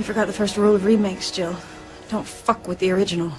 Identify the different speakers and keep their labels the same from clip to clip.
Speaker 1: You forgot the first rule of remakes, Jill. Don't fuck with the original.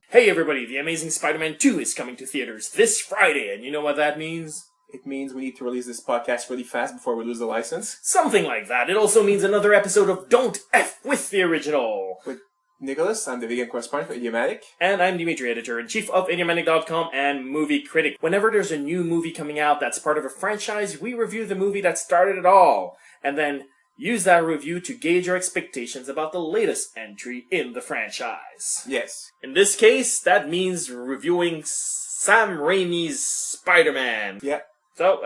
Speaker 2: Hey everybody, The Amazing Spider-Man 2 is coming to theaters this Friday, and you know what that means?
Speaker 3: It means we need to release this podcast really fast before we lose the license.
Speaker 2: Something like that. It also means another episode of Don't F with the Original.
Speaker 3: With Nicholas, I'm the vegan correspondent for Idiomatic.
Speaker 2: And I'm Dimitri, editor-in-chief of Idiomatic.com and movie critic. Whenever there's a new movie coming out that's part of a franchise, we review the movie that started it all, and then use that review to gauge our expectations about the latest entry in the franchise.
Speaker 3: Yes.
Speaker 2: In this case, that means reviewing Sam Raimi's Spider-Man.
Speaker 3: Yeah.
Speaker 2: So,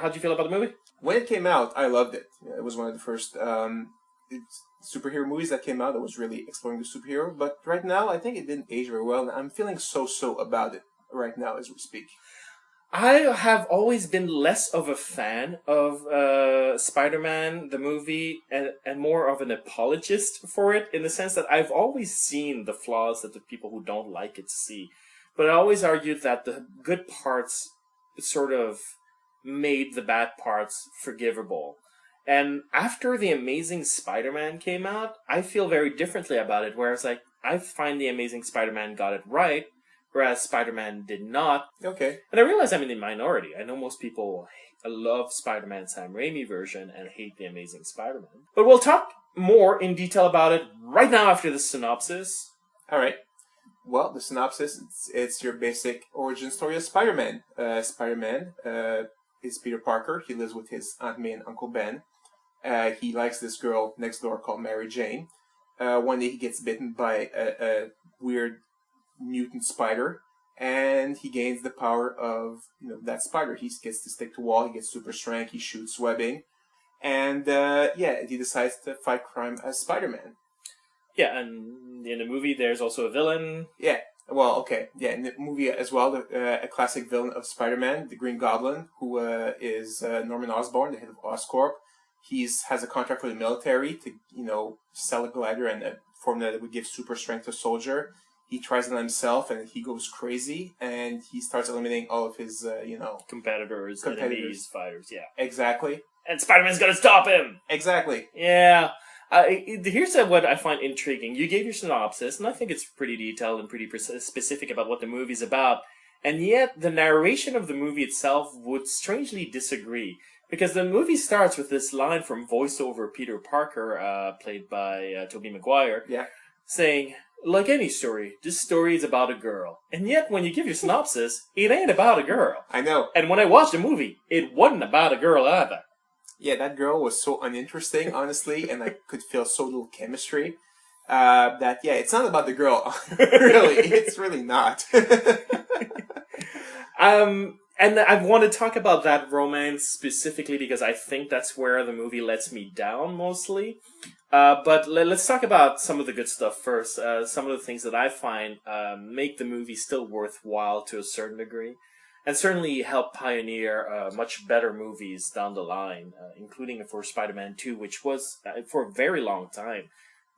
Speaker 2: how'd you feel about the movie?
Speaker 3: When it came out, I loved it. It was one of the first superhero movies that came out that was really exploring the superhero. But right now, I think it didn't age very well. And I'm feeling so about it right now as we speak.
Speaker 2: I have always been less of a fan of Spider-Man, the movie, and more of an apologist for it, in the sense that I've always seen the flaws that the people who don't like it see. But I always argued that the good parts sort of made the bad parts forgivable. And after The Amazing Spider-Man came out, I feel very differently about it, whereas I find The Amazing Spider-Man got it right, whereas Spider-Man did not.
Speaker 3: Okay.
Speaker 2: And I realize I'm in the minority. I know most people love Spider-Man Sam Raimi version and hate The Amazing Spider-Man. But we'll talk more in detail about it right now after the synopsis.
Speaker 3: All right. Well, the synopsis, it's your basic origin story of Spider-Man. Spider-Man is Peter Parker. He lives with his Aunt May and Uncle Ben. He likes this girl next door called Mary Jane. One day he gets bitten by a weird mutant spider, and he gains the power of that spider. He gets to stick to wall, he gets super strength, he shoots webbing, and he decides to fight crime as Spider-Man.
Speaker 2: Yeah, and in the movie there's also a villain.
Speaker 3: Yeah, well, okay. Yeah, in the movie as well, a classic villain of Spider-Man, the Green Goblin, who is Norman Osborn, the head of Oscorp. He has a contract for the military to, sell a glider and a formula that would give super strength to a soldier. He tries it on himself, and he goes crazy, and he starts eliminating all of his,
Speaker 2: Competitors, enemies, fighters, yeah.
Speaker 3: Exactly.
Speaker 2: And Spider-Man's gonna stop him!
Speaker 3: Exactly.
Speaker 2: Yeah. Here's what I find intriguing. You gave your synopsis, and I think it's pretty detailed and pretty specific about what the movie's about. And yet, the narration of the movie itself would strangely disagree. Because the movie starts with this line from voiceover Peter Parker, played by Tobey Maguire, saying, like any story, this story is about a girl. And yet, when you give your synopsis, it ain't about a girl.
Speaker 3: I know.
Speaker 2: And when I watched the movie, it wasn't about a girl either.
Speaker 3: Yeah, that girl was so uninteresting, honestly, and I could feel so little chemistry. It's not about the girl. Really, it's really not.
Speaker 2: And I want to talk about that romance specifically because I think that's where the movie lets me down mostly. But let's talk about some of the good stuff first. Some of the things that I find make the movie still worthwhile to a certain degree. And certainly help pioneer much better movies down the line, including for Spider-Man 2, which was, for a very long time,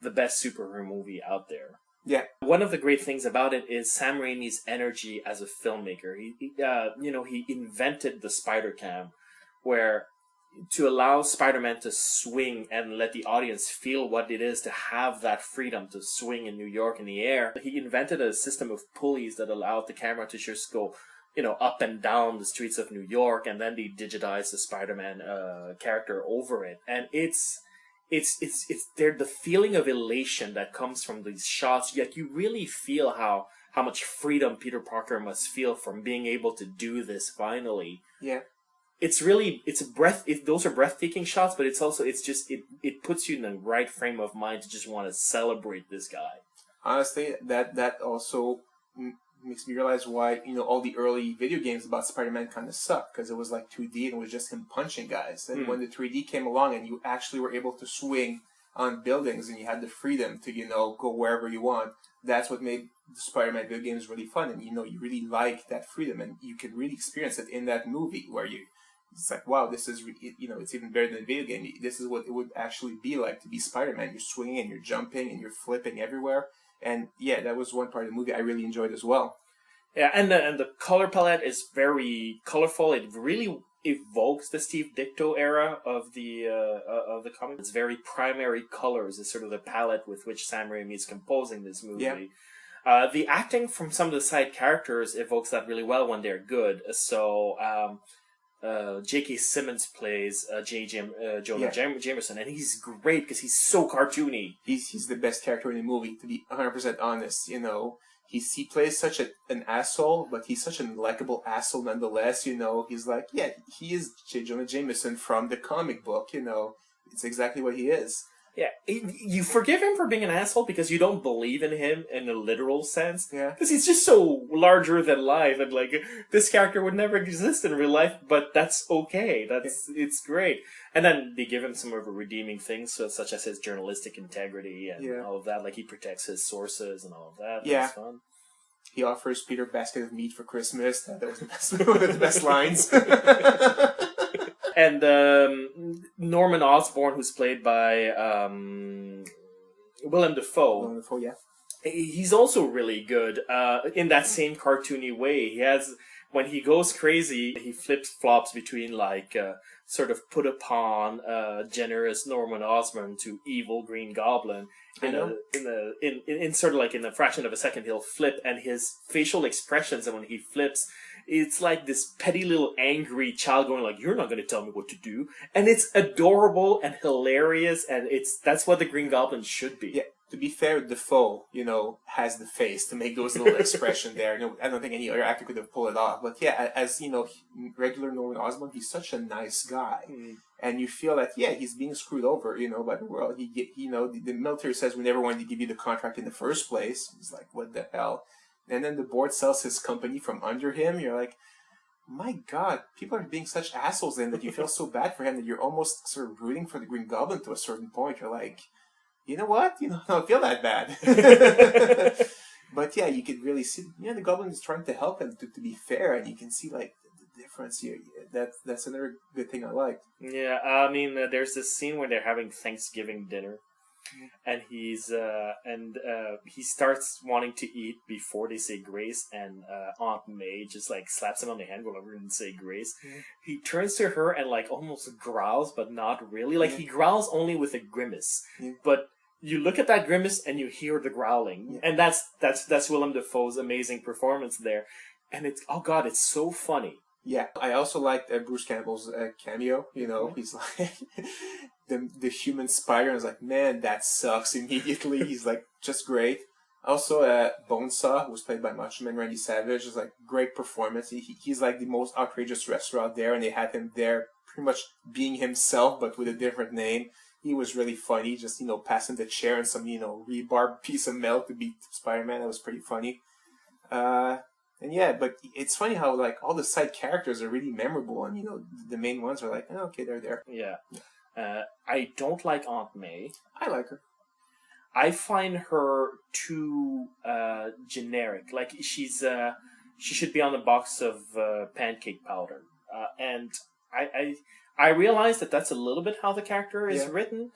Speaker 2: the best superhero movie out there.
Speaker 3: Yeah.
Speaker 2: One of the great things about it is Sam Raimi's energy as a filmmaker. He invented the Spider-Cam, where to allow Spider-Man to swing and let the audience feel what it is to have that freedom to swing in New York in the air. He invented a system of pulleys that allowed the camera to just go up and down the streets of New York, and then they digitized the Spider-Man character over it. And it's there the feeling of elation that comes from these shots, yet you really feel how much freedom Peter Parker must feel from being able to do this finally.
Speaker 3: Yeah.
Speaker 2: Those are breathtaking shots, but it puts you in the right frame of mind to just want to celebrate this guy.
Speaker 3: Honestly, that also makes me realize why all the early video games about Spider-Man kind of sucked, because it was like 2D and it was just him punching guys. And when the 3D came along and you actually were able to swing on buildings and you had the freedom to go wherever you want, that's what made the Spider-Man video games really fun. And you really like that freedom, and you can really experience it in that movie where it's like, wow, this is it's even better than a video game. This is what it would actually be like to be Spider-Man. You're swinging and you're jumping and you're flipping everywhere. And yeah, that was one part of the movie I really enjoyed as well.
Speaker 2: Yeah, and the color palette is very colorful. It really evokes the Steve Ditko era of the comic. It's very primary colors. Is sort of the palette with which Sam Raimi is composing this movie.
Speaker 3: Yeah.
Speaker 2: The acting from some of the side characters evokes that really well when they're good. So J.K. Simmons plays Jonah Jameson, and he's great because he's so cartoony.
Speaker 3: He's the best character in the movie, to be 100% honest. You know, he plays such an asshole, but he's such a likable asshole nonetheless. You know, he's like, yeah, he is J. Jonah Jameson from the comic book. You know, it's exactly what he is.
Speaker 2: Yeah, you forgive him for being an asshole because you don't believe in him in a literal sense.
Speaker 3: Yeah.
Speaker 2: Because he's just so larger than life, and like this character would never exist in real life, but that's okay. It's great. And then they give him some of the redeeming things, such as his journalistic integrity and all of that. Like he protects his sources and all of that.
Speaker 3: Yeah.
Speaker 2: That's fun.
Speaker 3: He offers Peter a basket of meat for Christmas. That was the best, one of the best lines.
Speaker 2: And Norman Osborn, who's played by Willem Dafoe.
Speaker 3: Willem Dafoe, yeah.
Speaker 2: He's also really good in that same cartoony way. He has, when he goes crazy, he flips-flops between like sort of put upon generous Norman Osborn to evil Green Goblin. In sort of like in a fraction of a second, he'll flip, and his facial expressions, and when he flips, it's like this petty little angry child going like, "You're not going to tell me what to do," and it's adorable and hilarious, and that's what the Green Goblin should be.
Speaker 3: Yeah. To be fair, Defoe, you know, has the face to make those little expressions there. No, I don't think any other actor could have pulled it off. But yeah, as you know, regular Norman Osborn, he's such a nice guy, and you feel that he's being screwed over, you know, by the world. The military says we never wanted to give you the contract in the first place. He's like, what the hell? And then the board sells his company from under him. You're like, my God, people are being such assholes then that you feel so bad for him that you're almost sort of rooting for the Green Goblin to a certain point. You're like, you know what? I don't feel that bad. But yeah, you could really see, the Goblin is trying to help him to be fair, and you can see like the difference here. That's another good thing I like.
Speaker 2: Yeah, I mean, there's this scene where they're having Thanksgiving dinner, and he starts wanting to eat before they say grace, and Aunt May just like slaps him on the hand, go over and say grace. He turns to her and like almost growls, but not really. Like he growls only with a grimace, but you look at that grimace and you hear the growling, and that's Willem Dafoe's amazing performance there, and it's it's so funny.
Speaker 3: Yeah, I also liked Bruce Campbell's cameo. You know, he's like the human spider. I was like, man, that sucks immediately. He's like just great. Also, Bonesaw, who was played by Macho Man Randy Savage, is like great performance. He's like the most outrageous wrestler out there, and they had him there pretty much being himself, but with a different name. He was really funny, just, passing the chair and some, rebarb piece of metal to beat Spider-Man. That was pretty funny. And yeah, but it's funny how, like, all the side characters are really memorable, and, the main ones are like, oh, okay, they're there.
Speaker 2: Yeah. I don't like Aunt May.
Speaker 3: I like her.
Speaker 2: I find her too generic. Like, she should be on the box of pancake powder. And I realize that that's a little bit how the character is written,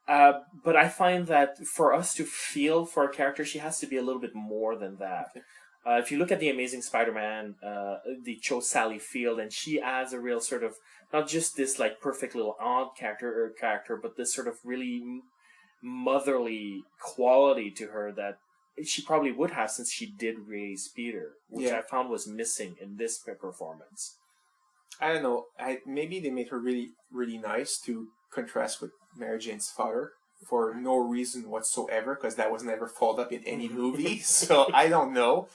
Speaker 2: but I find that for us to feel for a character, she has to be a little bit more than that. Okay. If you look at The Amazing Spider-Man, they chose Sally Field, and she adds a real sort of, not just this like perfect little aunt character, but this sort of really motherly quality to her that she probably would have since she did raise Peter, which I found was missing in this performance.
Speaker 3: I don't know. Maybe they made her really, really nice to contrast with Mary Jane's father for no reason whatsoever, because that was never followed up in any movie. So I don't know.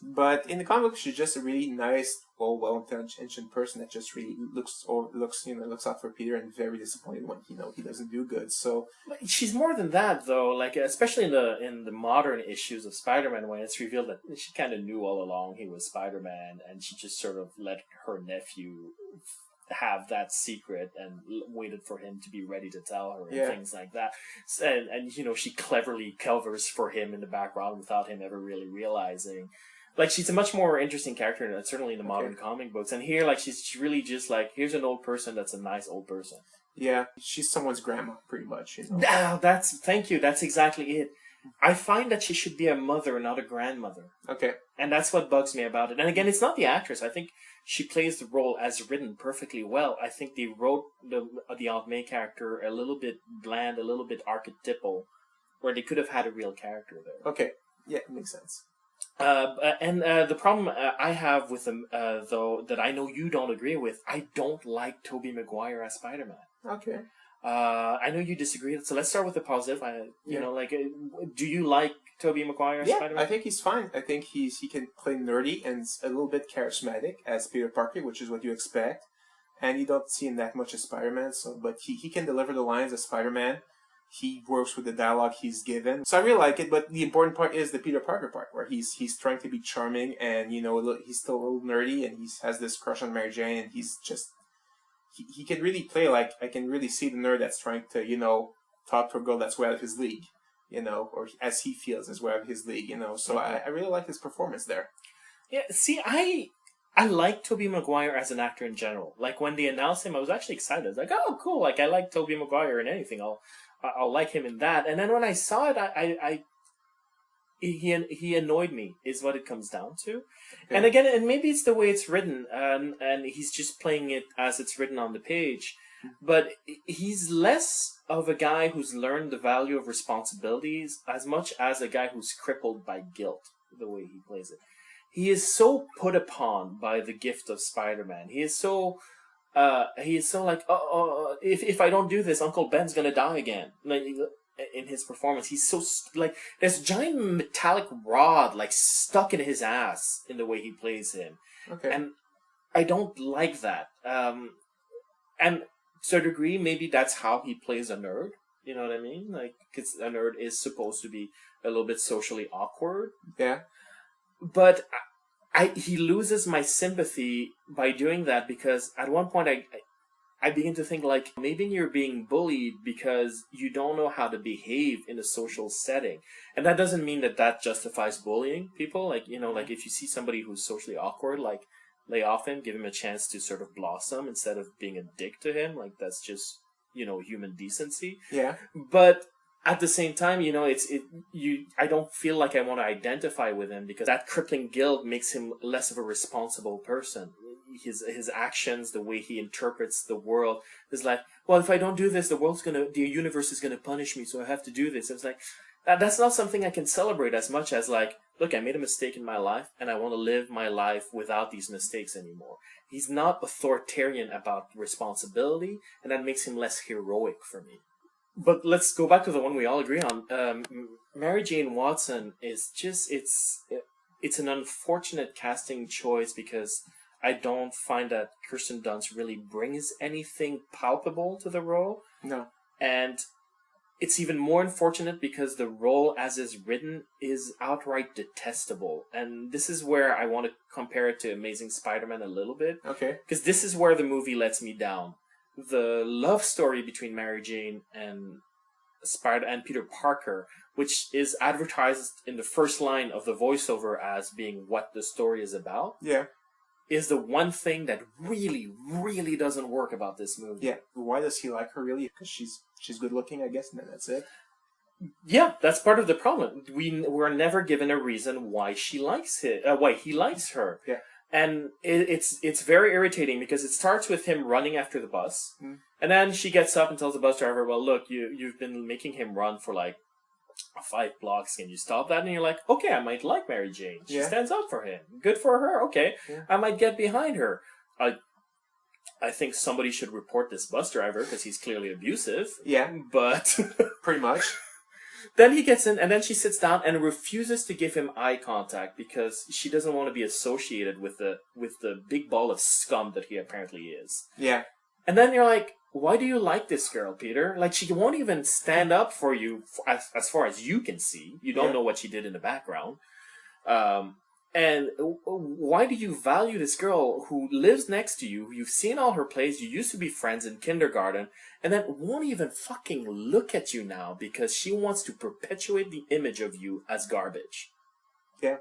Speaker 3: But in the comic book, she's just a really nice, well-intentioned person that just really looks out for Peter, and very disappointed when he doesn't do good. So
Speaker 2: she's more than that, though. Like especially in the modern issues of Spider-Man, when it's revealed that she kind of knew all along he was Spider-Man, and she just sort of let her nephew have that secret and waited for him to be ready to tell her and things like that. And she cleverly covers for him in the background without him ever really realizing. Like, she's a much more interesting character, certainly in the modern comic books. And here, like, she's really just like, here's an old person that's a nice old person.
Speaker 3: Yeah, she's someone's grandma, pretty much.
Speaker 2: Thank you. That's exactly it. I find that she should be a mother, not a grandmother.
Speaker 3: Okay.
Speaker 2: And that's what bugs me about it. And again, it's not the actress. I think she plays the role as written perfectly well. I think they wrote the Aunt May character a little bit bland, a little bit archetypal, where they could have had a real character there.
Speaker 3: Okay. Yeah, it makes sense.
Speaker 2: And the problem I have with them, though, that I know you don't agree with, I don't like Tobey Maguire as Spider-Man.
Speaker 3: Okay.
Speaker 2: I know you disagree, so let's start with the positive.
Speaker 3: Yeah.
Speaker 2: Do you like Tobey Maguire as
Speaker 3: Yeah,
Speaker 2: Spider-Man?
Speaker 3: I think he's fine. I think he can play nerdy and a little bit charismatic as Peter Parker, which is what you expect. And you don't see him that much as Spider-Man, but he can deliver the lines as Spider-Man. He works with the dialogue he's given. So I really like it, but the important part is the Peter Parker part, where he's trying to be charming and, he's still a little nerdy and he has this crush on Mary Jane and he's just... He can really play like... I can really see the nerd that's trying to, talk to a girl that's way out of his league, or as he feels is way out of his league, So I really like his performance there.
Speaker 2: Yeah, see, I like Tobey Maguire as an actor in general. Like, when they announced him, I was actually excited. I was like, oh, cool, like, I like Tobey Maguire in anything. I'll like him in that. And then when I saw it, he annoyed me, is what it comes down to.
Speaker 3: Okay.
Speaker 2: And again, and maybe it's the way it's written, and he's just playing it as it's written on the page. But he's less of a guy who's learned the value of responsibilities as much as a guy who's crippled by guilt, the way he plays it. He is so put upon by the gift of Spider-Man. He is so like, if I don't do this, Uncle Ben's gonna die again. Like, in his performance, he's so like, there's a giant metallic rod like stuck in his ass in the way he plays him.
Speaker 3: Okay.
Speaker 2: And I don't like that. And to a degree, maybe that's how he plays a nerd. You know what I mean? Like, because a nerd is supposed to be a little bit socially awkward.
Speaker 3: Yeah.
Speaker 2: But he loses my sympathy by doing that, because at one point I begin to think, like, maybe you're being bullied because you don't know how to behave in a social setting. And that doesn't mean that justifies bullying people. Like, like, if you see somebody who's socially awkward, like, lay off him, give him a chance to sort of blossom instead of being a dick to him. Like, that's just, human decency.
Speaker 3: Yeah.
Speaker 2: But at the same time, I don't feel like I want to identify with him, because that crippling guilt makes him less of a responsible person. His actions, the way he interprets the world, is like, well, if I don't do this, the universe is gonna punish me, so I have to do this. It's like, that's not something I can celebrate as much as, like, look, I made a mistake in my life, and I want to live my life without these mistakes anymore. He's not authoritarian about responsibility, and that makes him less heroic for me. But let's go back to the one we all agree on. Mary Jane Watson is just, it's an unfortunate casting choice, because I don't find that Kirsten Dunst really brings anything palpable to the role.
Speaker 3: No.
Speaker 2: And it's even more unfortunate because the role as is written is outright detestable. And this is where I want to compare it to Amazing Spider-Man a little bit.
Speaker 3: Okay.
Speaker 2: Because this is where the movie lets me down. The love story between Mary Jane and Peter Parker, which is advertised in the first line of the voiceover as being what the story is about,
Speaker 3: Yeah.
Speaker 2: is the one thing that really, really doesn't work about this movie.
Speaker 3: Yeah. Why does he like her, really? Because she's good looking, I guess, and then that's it.
Speaker 2: Yeah, that's part of the problem. We're never given a reason why why he likes her.
Speaker 3: Yeah.
Speaker 2: And it's very irritating, because it starts with him running after the bus, and then she gets up and tells the bus driver, well, look, you've been making him run for like 5 blocks. Can you stop that? And you're like, okay, I might like Mary Jane. She stands up for him. Good for her. Okay, I might get behind her. I think somebody should report this bus driver, because he's clearly abusive.
Speaker 3: Yeah.
Speaker 2: But
Speaker 3: Pretty much.
Speaker 2: then he gets in, and then she sits down and refuses to give him eye contact, because she doesn't want to be associated with the big ball of scum that he apparently is.
Speaker 3: Yeah.
Speaker 2: And then you're like, why do you like this girl, Peter? Like, she won't even stand up for you as far as you can see. You don't know what she did in the background. And why do you value this girl who lives next to you? You've seen all her plays. You used to be friends in kindergarten, and then won't even fucking look at you now because she wants to perpetuate the image of you as garbage.
Speaker 3: Yeah.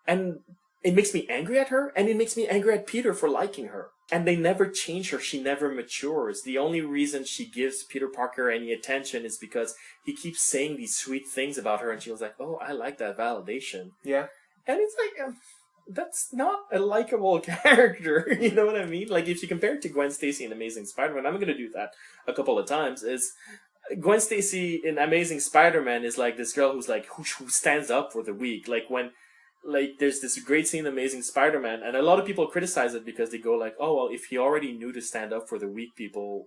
Speaker 2: And it makes me angry at her, and it makes me angry at Peter for liking her. And they never change her. She never matures. The only reason she gives Peter Parker any attention is because he keeps saying these sweet things about her, and she was like, "Oh, I like that validation."
Speaker 3: Yeah.
Speaker 2: And it's like, that's not a likable character. You know what I mean? Like, if you compare it to Gwen Stacy in Amazing Spider-Man, I'm going to do that a couple of times, is Gwen Stacy in Amazing Spider-Man is like this girl who's like, who stands up for the weak. Like, when, like, there's this great scene in Amazing Spider-Man, and a lot of people criticize it because they go like, oh, well, if he already knew to stand up for the weak people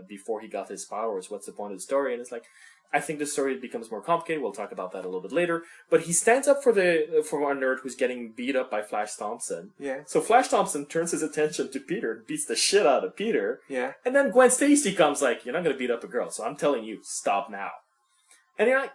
Speaker 2: before he got his powers, what's the point of the story? And it's like, I think the story becomes more complicated. We'll talk about that a little bit later. But he stands up for a nerd who's getting beat up by Flash Thompson.
Speaker 3: Yeah.
Speaker 2: So Flash Thompson turns his attention to Peter and beats the shit out of Peter.
Speaker 3: Yeah.
Speaker 2: And then Gwen Stacy comes like, you're not going to beat up a girl, so I'm telling you, stop now. And you're like,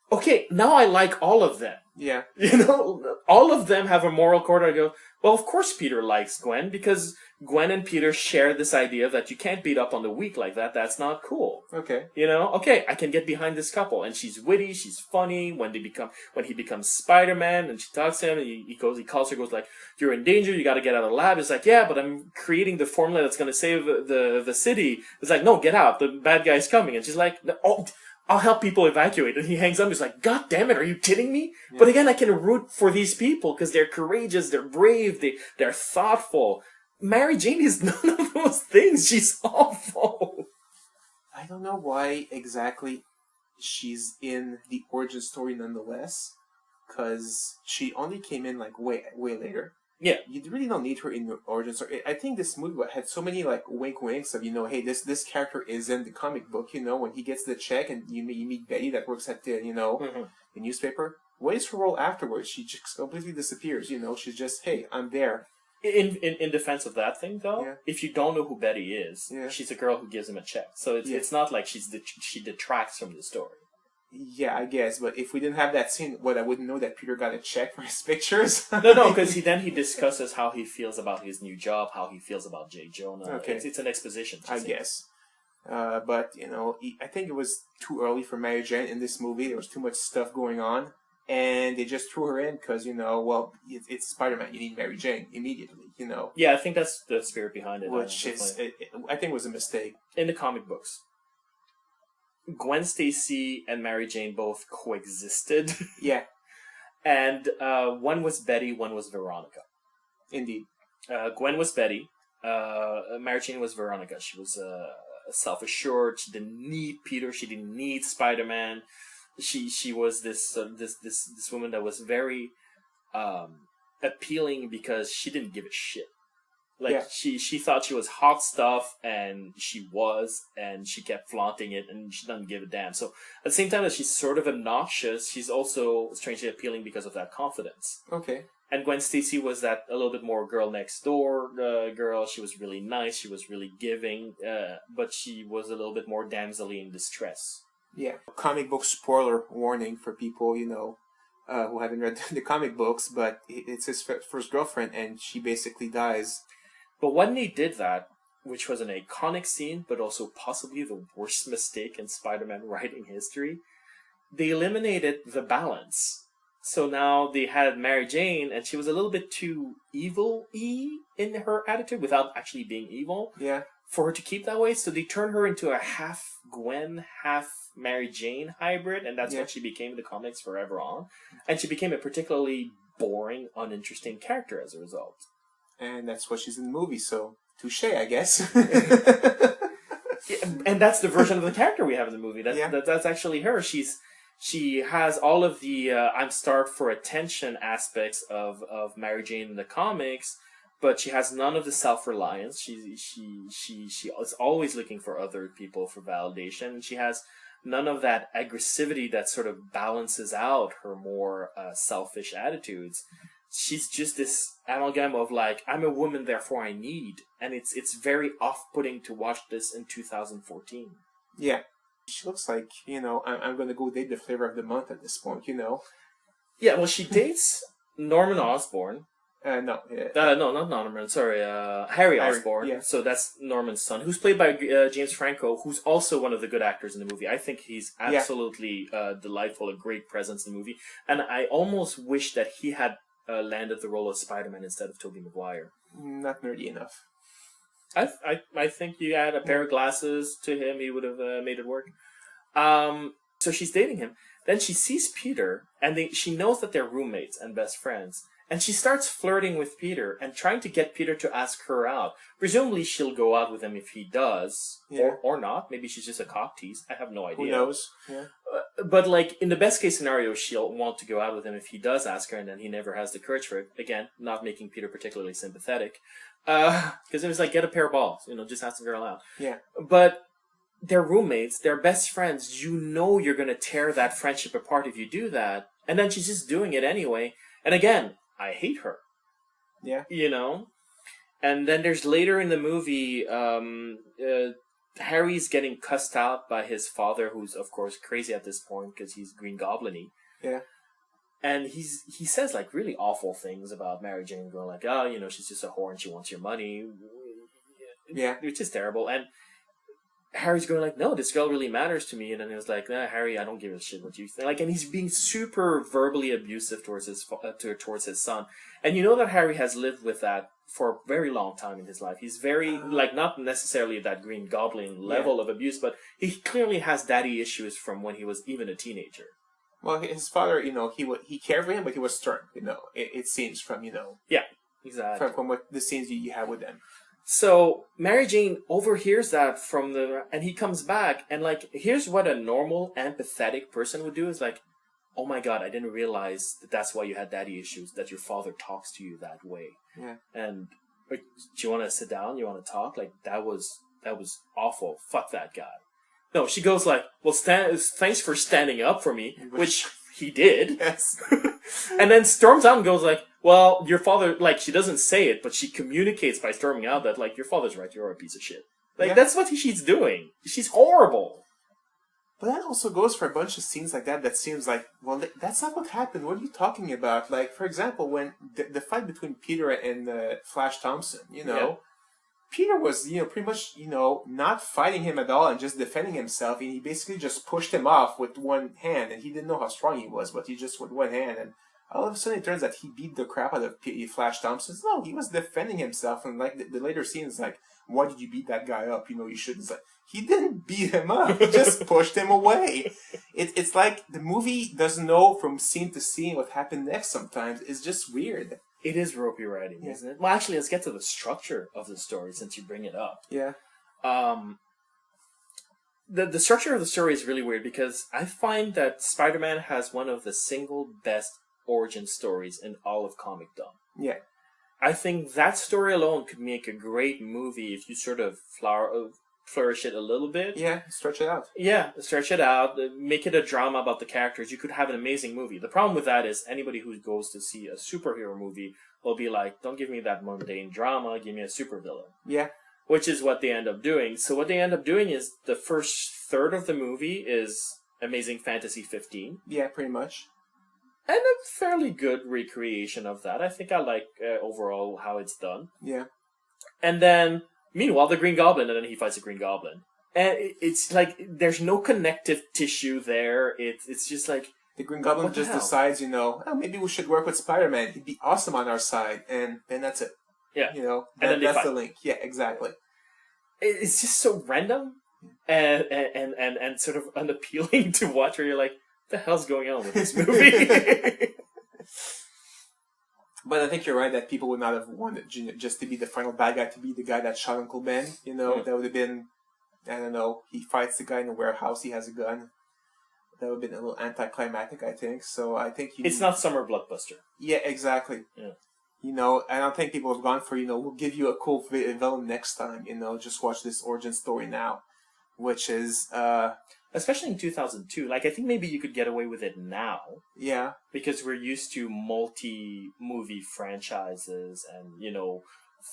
Speaker 2: okay, now I like all of them.
Speaker 3: Yeah.
Speaker 2: You know, all of them have a moral code. I go, well, of course Peter likes Gwen, because Gwen and Peter share this idea that you can't beat up on the weak like that. That's not cool.
Speaker 3: Okay.
Speaker 2: You know, okay, I can get behind this couple. And she's witty, she's funny. When he becomes Spider-Man and she talks to him, and he calls her, goes like, you're in danger, you gotta get out of the lab. It's like, yeah, but I'm creating the formula that's gonna save the city. It's like, no, get out, the bad guy's coming. And she's like, oh, I'll help people evacuate. And he hangs up. He's like, God damn it, are you kidding me? Yeah. But again, I can root for these people because they're courageous, they're brave, they're thoughtful. Mary Jane is none of those things. She's awful.
Speaker 3: I don't know why exactly she's in the origin story nonetheless, because she only came in like way later.
Speaker 2: Yeah.
Speaker 3: You really don't need her in the origin story. I think this movie had so many like wink winks of, you know, hey, this character is in the comic book, you know, when he gets the check and you meet Betty that works at the, you know, the newspaper. What is her role afterwards? She just completely disappears, you know, she's just, hey, I'm there.
Speaker 2: In defense of that thing, though,
Speaker 3: yeah.
Speaker 2: If you don't know who Betty is,
Speaker 3: yeah.
Speaker 2: she's a girl who gives him a check. So it's not like she detracts from the story.
Speaker 3: Yeah, I guess, but if we didn't have that scene, I wouldn't know that Peter got a check for his pictures.
Speaker 2: No, because he discusses how he feels about his new job, how he feels about Jay Jonah.
Speaker 3: Okay.
Speaker 2: It's an exposition.
Speaker 3: I guess. But, you know, I think it was too early for Mary Jane in this movie. There was too much stuff going on. And they just threw her in because, you know, well, it's Spider-Man. You need Mary Jane immediately, you know.
Speaker 2: Yeah, I think that's the spirit behind it.
Speaker 3: Which I think was a mistake.
Speaker 2: In the comic books, Gwen Stacy and Mary Jane both coexisted.
Speaker 3: Yeah.
Speaker 2: And one was Betty, one was Veronica.
Speaker 3: Indeed.
Speaker 2: Gwen was Betty. Mary Jane was Veronica. She was self-assured. She didn't need Peter. She didn't need Spider-Man. She was this woman that was very appealing because she didn't give a shit. Like,
Speaker 3: yeah.
Speaker 2: she thought she was hot stuff, and she was, and she kept flaunting it, and she doesn't give a damn. So, at the same time that she's sort of obnoxious, she's also strangely appealing because of that confidence.
Speaker 3: Okay.
Speaker 2: And Gwen Stacy was that a little bit more girl next door girl. She was really nice, she was really giving, but she was a little bit more damselly in distress.
Speaker 3: Yeah. Comic book spoiler warning for people, you know, who haven't read the comic books, but it's his first girlfriend, and she basically dies.
Speaker 2: But when they did that, which was an iconic scene, but also possibly the worst mistake in Spider-Man writing history, they eliminated the balance. So now they had Mary Jane, and she was a little bit too evil-y in her attitude, without actually being evil.
Speaker 3: Yeah.
Speaker 2: For her to keep that way, so they turned her into a half Gwen, half Mary Jane hybrid, and that's what she became in the comics forever on. And she became a particularly boring, uninteresting character as a result. And
Speaker 3: that's what she's in the movie, so touche, I guess.
Speaker 2: Yeah, and that's the version of the character we have in the movie. That's actually her. She has all of the I'm starved for attention aspects of Mary Jane in the comics, but she has none of the self-reliance. She is always looking for other people for validation. She has none of that aggressivity that sort of balances out her more selfish attitudes. She's just this amalgam of like, I'm a woman, therefore I need. And it's very off-putting to watch this in 2014.
Speaker 3: Yeah. She looks like, you know, I'm going to go date the flavor of the month at this point, you know.
Speaker 2: Yeah, well, she dates Norman Osborn.
Speaker 3: No.
Speaker 2: No, not Norman. Sorry, Harry Osborn.
Speaker 3: Yeah.
Speaker 2: So that's Norman's son, who's played by James Franco, who's also one of the good actors in the movie. I think he's absolutely delightful, a great presence in the movie. And I almost wish that he had landed the role of Spider-Man instead of Tobey Maguire.
Speaker 3: Not nerdy enough.
Speaker 2: I think you add a pair of glasses to him, he would have made it work. So she's dating him. Then she sees Peter, and she knows that they're roommates and best friends. And she starts flirting with Peter and trying to get Peter to ask her out. Presumably she'll go out with him if he does, or not. Maybe she's just a cock tease. I have no idea.
Speaker 3: Who knows? Yeah.
Speaker 2: But like in the best case scenario, she'll want to go out with him if he does ask her, and then he never has the courage for it. Again, not making Peter particularly sympathetic, because it was like, get a pair of balls, just ask the girl out.
Speaker 3: Yeah.
Speaker 2: But they're roommates, they're best friends. You know you're gonna tear that friendship apart if you do that, and then she's just doing it anyway. And again, I hate her.
Speaker 3: Yeah.
Speaker 2: And then there's later in the movie, Harry's getting cussed out by his father, who's of course crazy at this point because he's Green Goblin-y.
Speaker 3: Yeah.
Speaker 2: And he says like really awful things about Mary Jane, going like, oh, she's just a whore and she wants your money.
Speaker 3: Yeah.
Speaker 2: Which is terrible. And Harry's going like, no, this girl really matters to me. And then he was like, Harry, I don't give a shit what you think. Like, and he's being super verbally abusive towards his son. And you know that Harry has lived with that for a very long time in his life. He's very, like, not necessarily that Green Goblin level of abuse, but he clearly has daddy issues from when he was even a teenager.
Speaker 3: Well, his father, he cared for him, but he was stern, It seems from,
Speaker 2: Yeah, exactly.
Speaker 3: From what the scenes you have with them.
Speaker 2: So Mary Jane overhears that and he comes back, and like, here's what a normal, empathetic person would do is like, oh my god, I didn't realize that's why you had daddy issues, that your father talks to you that way.
Speaker 3: Yeah.
Speaker 2: And do you want to sit down? You want to talk? Like, that was awful. Fuck that guy. No, she goes like, well, thanks for standing up for me, which he did.
Speaker 3: Yes.
Speaker 2: And then storms out and goes like, well, your father, like, she doesn't say it, but she communicates by storming out that, like, your father's right, you're a piece of shit. Like, that's what she's doing. She's horrible.
Speaker 3: But that also goes for a bunch of scenes like that seems like, well, that's not what happened. What are you talking about? Like, for example, when the fight between Peter and Flash Thompson, Peter was, pretty much, not fighting him at all and just defending himself. And he basically just pushed him off with one hand. And he didn't know how strong he was, but he just with one hand. And all of a sudden it turns out he beat the crap out of Flash Thompson. No, he was defending himself. And like the later scenes, like, why did you beat that guy up? You shouldn't. Like, he didn't beat him up. He just pushed him away. It's like the movie doesn't know from scene to scene what happened next sometimes. It's just weird.
Speaker 2: It is ropey writing, isn't it? Well, actually, let's get to the structure of the story since you bring it up.
Speaker 3: Yeah.
Speaker 2: The structure of the story is really weird because I find that Spider-Man has one of the single best origin stories in all of comicdom.
Speaker 3: Yeah.
Speaker 2: I think that story alone could make a great movie if you sort of flourish it a little bit.
Speaker 3: Yeah, stretch it out.
Speaker 2: Yeah, stretch it out. Make it a drama about the characters. You could have an amazing movie. The problem with that is anybody who goes to see a superhero movie will be like, don't give me that mundane drama, give me a supervillain.
Speaker 3: Yeah.
Speaker 2: Which is what they end up doing. So what they end up doing is the first third of the movie is Amazing Fantasy 15.
Speaker 3: Yeah, pretty much.
Speaker 2: And a fairly good recreation of that. I think I like overall how it's done.
Speaker 3: Yeah.
Speaker 2: And then, meanwhile, the Green Goblin, and then he fights the Green Goblin. And it's like, there's no connective tissue there. It's just like...
Speaker 3: The Green Goblin just decides, maybe we should work with Spider-Man. He'd be awesome on our side. And then that's it.
Speaker 2: Yeah.
Speaker 3: And then that's the link. Yeah, exactly.
Speaker 2: It's just so random and sort of unappealing to watch, where you're like, what the hell's going on with this movie?
Speaker 3: But I think you're right that people would not have wanted just to be the final bad guy, to be the guy that shot Uncle Ben. That would have been, I don't know, he fights the guy in the warehouse, he has a gun. That would have been a little anticlimactic, I think. So I think
Speaker 2: it's not summer blockbuster.
Speaker 3: Yeah, exactly.
Speaker 2: Yeah.
Speaker 3: I don't think people have gone for, we'll give you a cool villain next time, just watch this origin story now. Which is,
Speaker 2: especially in 2002, like, I think maybe you could get away with it now.
Speaker 3: Yeah.
Speaker 2: Because we're used to multi-movie franchises and,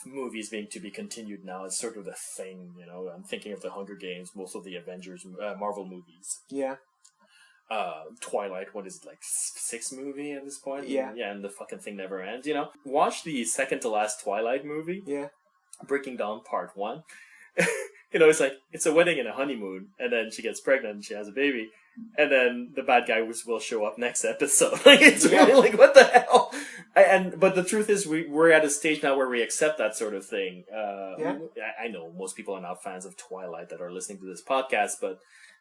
Speaker 2: movies being to be continued now. It's sort of a thing, I'm thinking of the Hunger Games, most of the Avengers, Marvel movies.
Speaker 3: Yeah.
Speaker 2: Twilight, what is it, like 6th movie at this point?
Speaker 3: Yeah.
Speaker 2: Yeah, and the fucking thing never ends, Watch the second to last Twilight movie.
Speaker 3: Yeah.
Speaker 2: Breaking Dawn Part 1. It's like, it's a wedding and a honeymoon, and then she gets pregnant and she has a baby, and then the bad guy will show up next episode. Like, it's really like, what the hell? But the truth is, we're at a stage now where we accept that sort of thing.
Speaker 3: Yeah.
Speaker 2: I know most people are not fans of Twilight that are listening to this podcast, but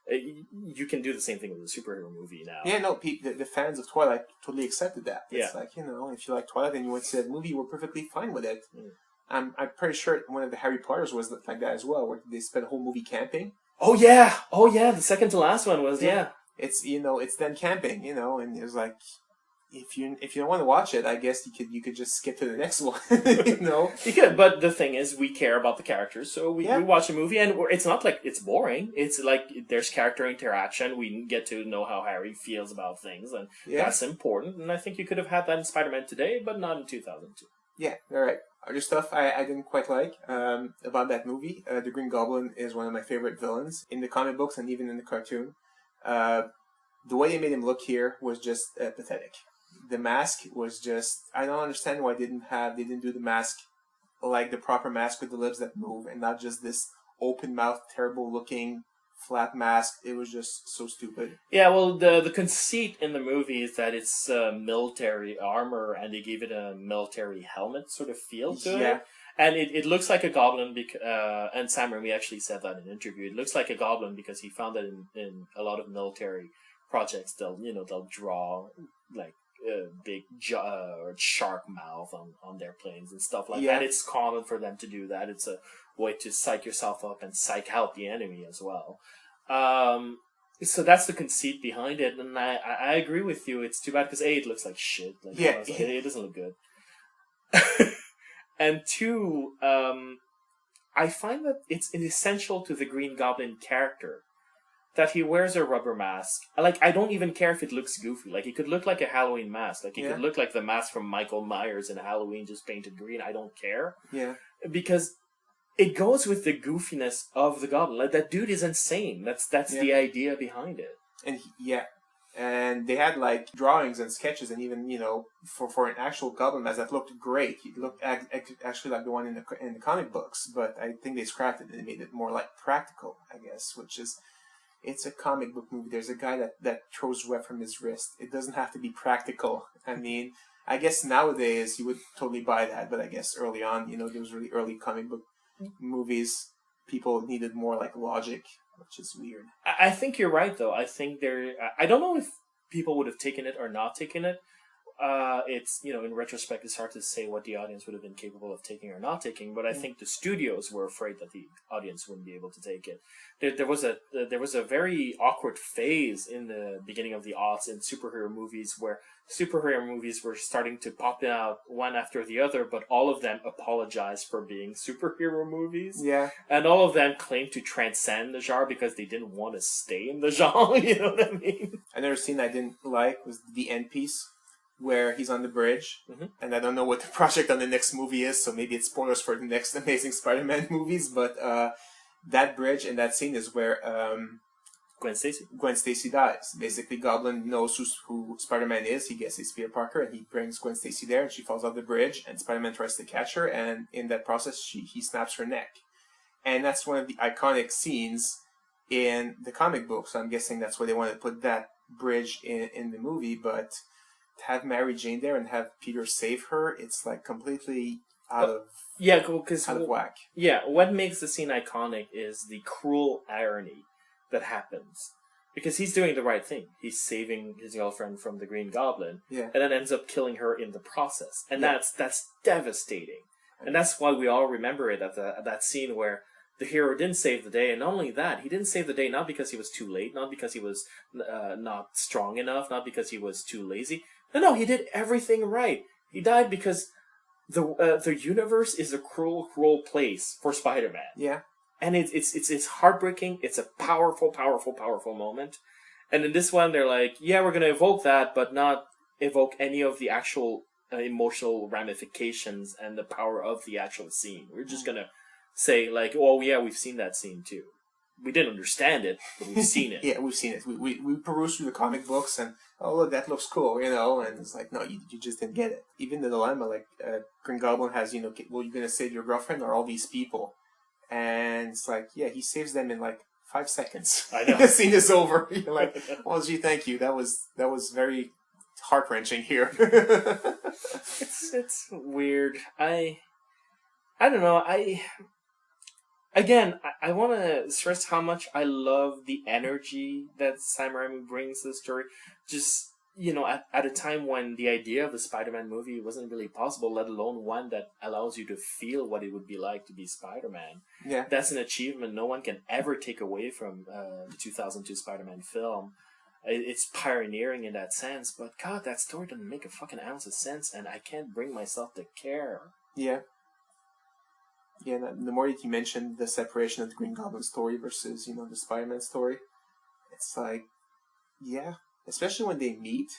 Speaker 2: you can do the same thing with a superhero movie now.
Speaker 3: Yeah, no, the fans of Twilight totally accepted that. It's
Speaker 2: Yeah.
Speaker 3: like, if you like Twilight and you went to see that movie, you were perfectly fine with it.
Speaker 2: Mm.
Speaker 3: I'm pretty sure one of the Harry Potters was like that as well, where they spent a whole movie camping.
Speaker 2: Oh yeah, the second to last one was
Speaker 3: Yeah. It's it's them camping, and it was like, if you don't want to watch it, I guess you could just skip to the next one,
Speaker 2: You could, but the thing is, we care about the characters, so we watch a movie, and it's not like it's boring. It's like there's character interaction. We get to know how Harry feels about things, and that's important. And I think you could have had that in Spider-Man today, but not in 2002.
Speaker 3: Yeah, all right. Other stuff I didn't quite like about that movie. The Green Goblin is one of my favorite villains in the comic books and even in the cartoon. The way they made him look here was just pathetic. The mask was just, I don't understand why they didn't do the mask like the proper mask with the lips that move and not just this open mouth, terrible looking flat mask. It was just so stupid.
Speaker 2: Yeah, well, the conceit in the movie is that it's military armor and they gave it a military helmet sort of feel to it. And it looks like a goblin, and Sam Raimi actually said that in an interview. It looks like a goblin because he found that in a lot of military projects, they'll draw like big or shark mouth on their planes and stuff like that. It's common for them to do that. It's a way to psych yourself up and psych out the enemy as well. So that's the conceit behind it, and I agree with you. It's too bad because A, it looks like shit. It doesn't look good. And two, I find that it's essential to the Green Goblin character that he wears a rubber mask. I don't even care if it looks goofy. It could look like a Halloween mask. It could look like the mask from Michael Myers in Halloween, just painted green. I don't care.
Speaker 3: Yeah.
Speaker 2: Because it goes with the goofiness of the Goblin. That dude is insane. That's the idea behind it.
Speaker 3: And and they had drawings and sketches, and even for an actual Goblin mask that looked great. He looked actually like the one in the comic books, but I think they scrapped it and made it more practical, I guess, which is. It's a comic book movie. There's a guy that throws web from his wrist. It doesn't have to be practical. I mean, I guess nowadays you would totally buy that, but I guess early on, those really early comic book movies, people needed more logic, which is weird.
Speaker 2: I think you're right, though. I think I don't know if people would have taken it or not taken it. It's, in retrospect, it's hard to say what the audience would have been capable of taking or not taking, but I think the studios were afraid that the audience wouldn't be able to take it. There was a very awkward phase in the beginning of the aughts in superhero movies where superhero movies were starting to pop out one after the other, but all of them apologized for being superhero movies.
Speaker 3: Yeah.
Speaker 2: And all of them claimed to transcend the genre because they didn't want to stay in the genre, you know what I mean?
Speaker 3: Another scene I didn't like was the end piece, where he's on the bridge, and I don't know what the project on the next movie is, so maybe it's spoilers for the next Amazing Spider-Man movies, but that bridge and that scene is where
Speaker 2: Gwen
Speaker 3: Stacy dies. Basically, Goblin knows who Spider-Man is. He guesses Peter Parker, and he brings Gwen Stacy there, and she falls off the bridge, and Spider-Man tries to catch her, and in that process, he snaps her neck. And that's one of the iconic scenes in the comic book, so I'm guessing that's why they wanted to put that bridge in the movie, but to have Mary Jane there and have Peter save her, it's completely out of whack.
Speaker 2: Yeah, what makes the scene iconic is the cruel irony that happens. Because he's doing the right thing. He's saving his girlfriend from the Green Goblin, and then ends up killing her in the process. And that's devastating. And that's why we all remember it at that scene where the hero didn't save the day, and not only that, he didn't save the day not because he was too late, not because he was not strong enough, not because he was too lazy. No, he did everything right. He died because the universe is a cruel, cruel place for Spider-Man.
Speaker 3: Yeah.
Speaker 2: And it's heartbreaking. It's a powerful, powerful, powerful moment. And in this one, they're like, yeah, we're going to evoke that, but not evoke any of the actual emotional ramifications and the power of the actual scene. We're just going to say, oh, yeah, we've seen that scene too. We didn't understand it, but we've seen it.
Speaker 3: Yeah, we've seen it. We perused through the comic books and, oh, look, that looks cool, and it's no, you just didn't get it. Even the dilemma, Green Goblin has, well, you're going to save your girlfriend or all these people? And it's yeah, he saves them in 5 seconds.
Speaker 2: I know.
Speaker 3: The scene is over. You're well, gee, thank you. That was very heart-wrenching here.
Speaker 2: It's weird. I don't know. I want to stress how much I love the energy that Sam Raimi brings to the story. Just, at a time when the idea of a Spider-Man movie wasn't really possible, let alone one that allows you to feel what it would be like to be Spider-Man.
Speaker 3: Yeah.
Speaker 2: That's an achievement no one can ever take away from the 2002 Spider-Man film. It's pioneering in that sense, but God, that story doesn't make a fucking ounce of sense, and I can't bring myself to care.
Speaker 3: Yeah. Yeah, the more that you mentioned the separation of the Green Goblin story versus, the Spider-Man story, it's like, yeah, especially when they meet,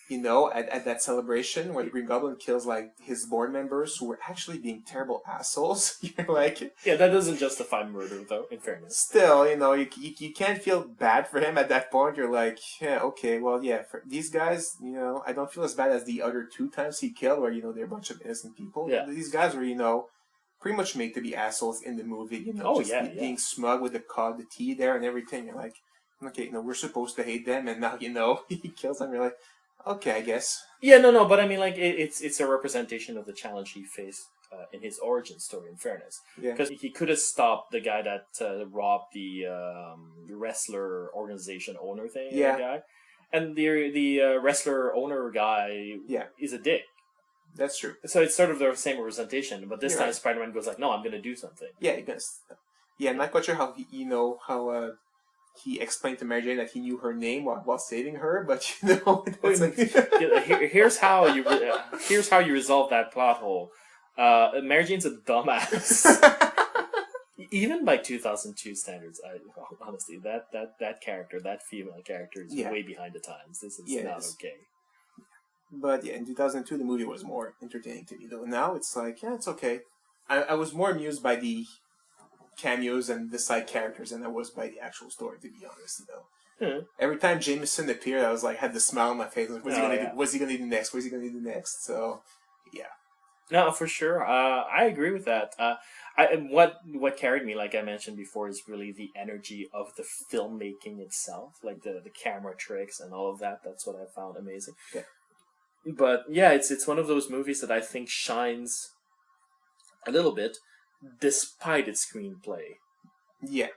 Speaker 3: at that celebration where the Green Goblin kills, like, his board members who were actually being terrible assholes. You're like...
Speaker 2: Yeah, that doesn't justify murder, though, in fairness.
Speaker 3: Still, you can't feel bad for him at that point. You're like, yeah, okay, well, yeah, for these guys, I don't feel as bad as the other 2 times he killed where, they're a bunch of innocent people.
Speaker 2: Yeah.
Speaker 3: These guys were, pretty much made to be assholes in the movie, being smug with the tea there and everything. You're like, okay, we're supposed to hate them, and now, he kills them. You're like, okay, I guess.
Speaker 2: Yeah, no, but I mean, like, it's a representation of the challenge he faced in his origin story, in fairness.
Speaker 3: Yeah.
Speaker 2: Because he could have stopped the guy that robbed the wrestler organization owner thing,
Speaker 3: Yeah.
Speaker 2: the guy. And the wrestler owner guy is a dick.
Speaker 3: That's true.
Speaker 2: So it's sort of the same representation, but this
Speaker 3: You're
Speaker 2: time
Speaker 3: right.
Speaker 2: Spider-Man goes like, no, I'm going to do something.
Speaker 3: Yeah, I'm not quite sure how he explained to Mary Jane that he knew her name while saving her, but it's like
Speaker 2: here's how you resolve that plot hole. Mary Jane's a dumbass. Even by 2002 standards, honestly, that character, that female character, is way behind the times. This is not okay.
Speaker 3: But yeah, in 2002, the movie was more entertaining to me, though. Now it's like, yeah, it's okay. I was more amused by the cameos and the side characters than I was by the actual story, to be honest, Every time Jameson appeared, I was like, had the smile on my face. Like, what's he gonna do next? What's he gonna do next? So, yeah.
Speaker 2: No, for sure. I agree with that. What carried me, like I mentioned before, is really the energy of the filmmaking itself, like the camera tricks and all of that. That's what I found amazing.
Speaker 3: Yeah.
Speaker 2: But yeah, it's one of those movies that I think shines a little bit despite its screenplay.
Speaker 3: Yeah.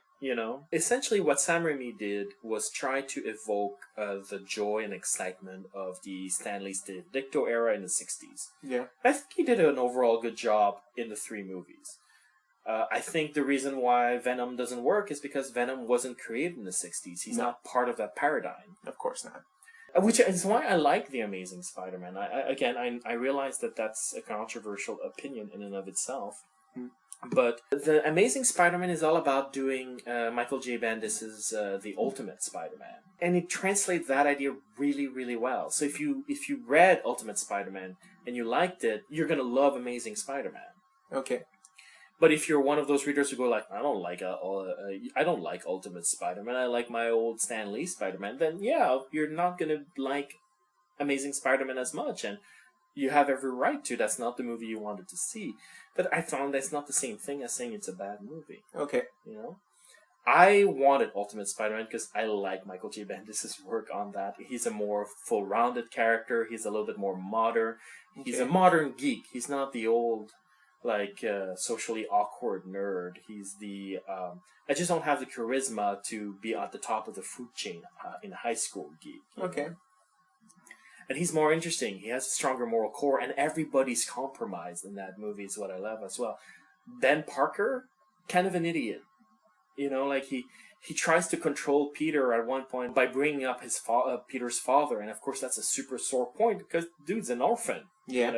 Speaker 2: Essentially what Sam Raimi did was try to evoke the joy and excitement of the Stan Lee Steve Ditko era in the 60s.
Speaker 3: Yeah.
Speaker 2: I think he did an overall good job in the 3 movies. I think the reason why Venom doesn't work is because Venom wasn't created in the 60s. He's not part of that paradigm.
Speaker 3: Of course not.
Speaker 2: Which is why I like The Amazing Spider-Man. I realize that that's a controversial opinion in and of itself. But The Amazing Spider-Man is all about doing Michael J. Bendis' The Ultimate Spider-Man. And it translates that idea really, really well. So if you read Ultimate Spider-Man and you liked it, you're going to love Amazing Spider-Man.
Speaker 3: Okay.
Speaker 2: But if you're one of those readers who go like, I don't like Ultimate Spider-Man, I like my old Stan Lee Spider-Man, then yeah, you're not going to like Amazing Spider-Man as much, and you have every right to. That's not the movie you wanted to see. But I found that's not the same thing as saying it's a bad movie.
Speaker 3: Okay.
Speaker 2: I wanted Ultimate Spider-Man because I like Michael J. Bendis' work on that. He's a more full-rounded character. He's a little bit more modern. Okay. He's a modern geek. He's not the old... socially awkward nerd. He's the I just don't have the charisma to be at the top of the food chain in high school geek.
Speaker 3: Okay.
Speaker 2: And he's more interesting. He has a stronger moral core, and everybody's compromised in that movie is what I love as well. Ben Parker, kind of an idiot. He tries to control Peter at one point by bringing up his Peter's father, and of course that's a super sore point because dude's an orphan.
Speaker 3: Yeah.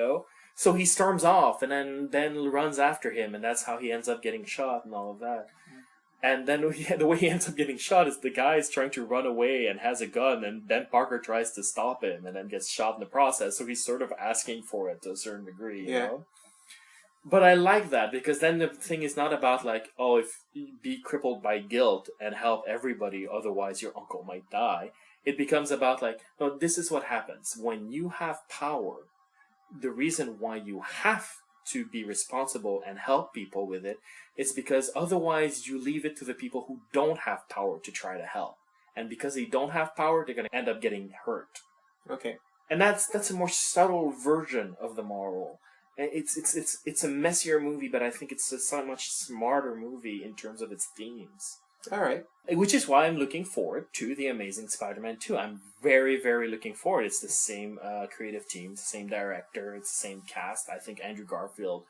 Speaker 2: So he storms off and then runs after him, and that's how he ends up getting shot and all of that. And then the way he ends up getting shot is the guy is trying to run away and has a gun, and Ben Parker tries to stop him and then gets shot in the process. So he's sort of asking for it to a certain degree, you know? But I like that because then the thing is not about like, oh, if you be crippled by guilt and help everybody, otherwise your uncle might die. It becomes about like, no, this is what happens. When you have power, the reason why you have to be responsible and help people with it is because otherwise you leave it to the people who don't have power to try to help. And because they don't have power, they're going to end up getting hurt.
Speaker 3: Okay.
Speaker 2: and that's a more subtle version of the Marvel. And it's a messier movie, but I think it's a so much smarter movie in terms of its themes.
Speaker 3: All right.
Speaker 2: Which is why I'm looking forward to The Amazing Spider-Man 2. I'm very, very looking forward. It's the same creative team, the same director, it's the same cast. I think Andrew Garfield,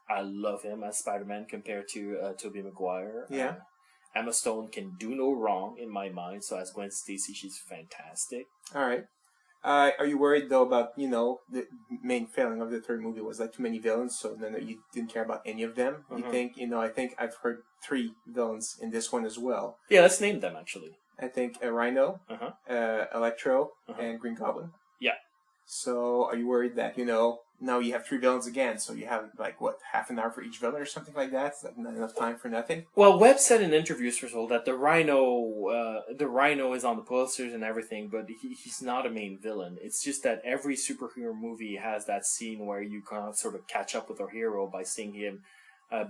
Speaker 2: I love him as Spider-Man compared to Tobey Maguire.
Speaker 3: Yeah.
Speaker 2: Emma Stone can do no wrong in my mind, so as Gwen Stacy, she's fantastic.
Speaker 3: All right. Are you worried though about the main failing of the third movie was like too many villains, so then you didn't care about any of them? You think I think I've heard 3 villains in this one as well.
Speaker 2: Yeah, let's name them actually.
Speaker 3: I think Rhino, Electro, and Green Goblin.
Speaker 2: Yeah.
Speaker 3: So are you worried that now you have 3 villains again? So you have like what, half an hour for each villain or something like that? It's like not enough time for nothing.
Speaker 2: Well, Webb said in interviews, first of all, that the Rhino is on the posters and everything, but he's not a main villain. It's just that every superhero movie has that scene where you kind of sort of catch up with our hero by seeing him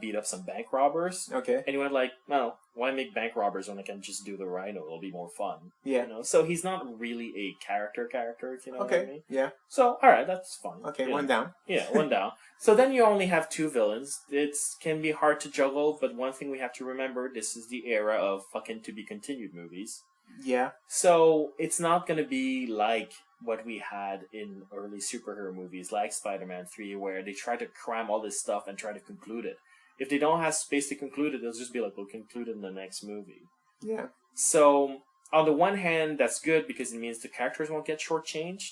Speaker 2: beat up some bank robbers.
Speaker 3: Okay.
Speaker 2: And you went like, well, why make bank robbers when I can just do the Rhino? It'll be more fun.
Speaker 3: Yeah.
Speaker 2: So he's not really a character, if you know what I mean.
Speaker 3: Yeah.
Speaker 2: So, alright, that's fine.
Speaker 3: Okay, one down.
Speaker 2: Yeah, one down. So then you only have 2 villains. It can be hard to juggle, but one thing we have to remember, this is the era of fucking to be continued movies.
Speaker 3: Yeah.
Speaker 2: So it's not going to be like what we had in early superhero movies, like Spider-Man 3, where they try to cram all this stuff and try to conclude it. If they don't have space to conclude it, they'll just be like, we'll conclude it in the next movie.
Speaker 3: Yeah.
Speaker 2: So, on the one hand, that's good because it means the characters won't get shortchanged.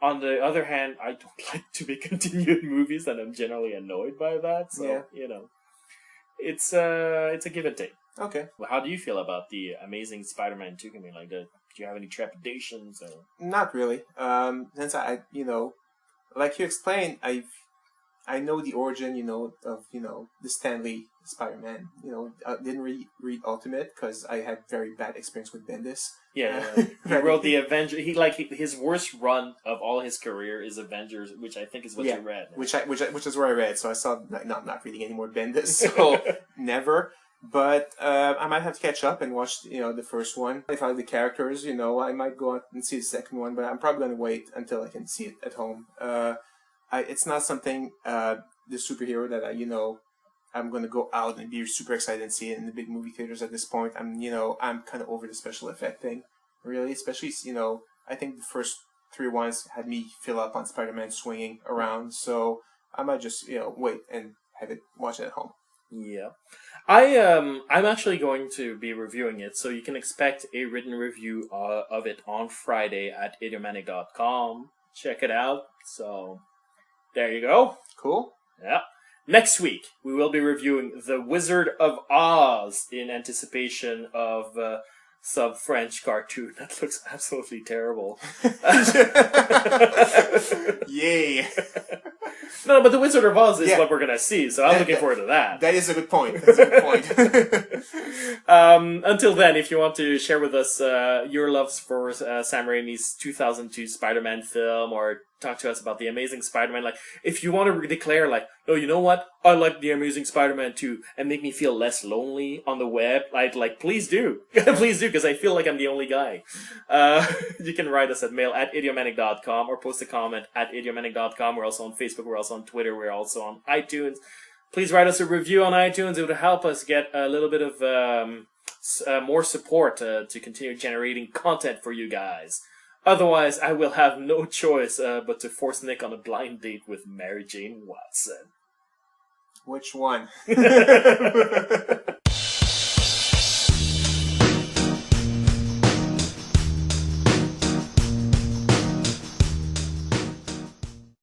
Speaker 2: On the other hand, I don't like to be continued movies, and I'm generally annoyed by that. So, it's a give and take.
Speaker 3: Okay.
Speaker 2: Well, how do you feel about the Amazing Spider-Man 2 coming? Like, do you have any trepidations? Or?
Speaker 3: Not really. Since like you explained, I know the origin, of the Stan Lee Spider-Man. I didn't read Ultimate because I had very bad experience with Bendis.
Speaker 2: Yeah, he wrote the Avengers. His worst run of all his career is Avengers, which I think is what you read.
Speaker 3: Which is where I read. So I saw I'm not reading any more Bendis. So never. But I might have to catch up and watch the first one. If I like the characters, I might go out and see the second one. But I'm probably going to wait until I can see it at home. It's not something the superhero that I'm going to go out and be super excited and see it in the big movie theaters at this point. I'm kind of over the special effect thing, really. Especially I think the first 3 ones had me fill up on Spider-Man swinging around. So I might just wait and watch it at home.
Speaker 2: Yeah. I'm actually going to be reviewing it, so you can expect a written review of it on Friday at idiomanic.com. Check it out. So, there you go.
Speaker 3: Cool.
Speaker 2: Yeah. Next week, we will be reviewing The Wizard of Oz in anticipation of some French cartoon that looks absolutely terrible.
Speaker 3: Yay.
Speaker 2: No, but The Wizard of Oz is what we're going to see, so I'm looking forward to that.
Speaker 3: That is a good point.
Speaker 2: Until then, if you want to share with us your loves for Sam Raimi's 2002 Spider-Man film, or talk to us about The Amazing Spider-Man, like, if you want to declare, like, oh, you know what? I like The Amazing Spider-Man 2, and make me feel less lonely on the web, like please do. Please do, because I feel like I'm the only guy. You can write us at mail@idiomanic.com or post a comment at idiomanic.com. We're also on Facebook, we're also on Twitter, we're also on iTunes. Please write us a review on iTunes. It would help us get a little bit of more support to continue generating content for you guys. Otherwise, I will have no choice but to force Nick on a blind date with Mary Jane Watson.
Speaker 3: Which one?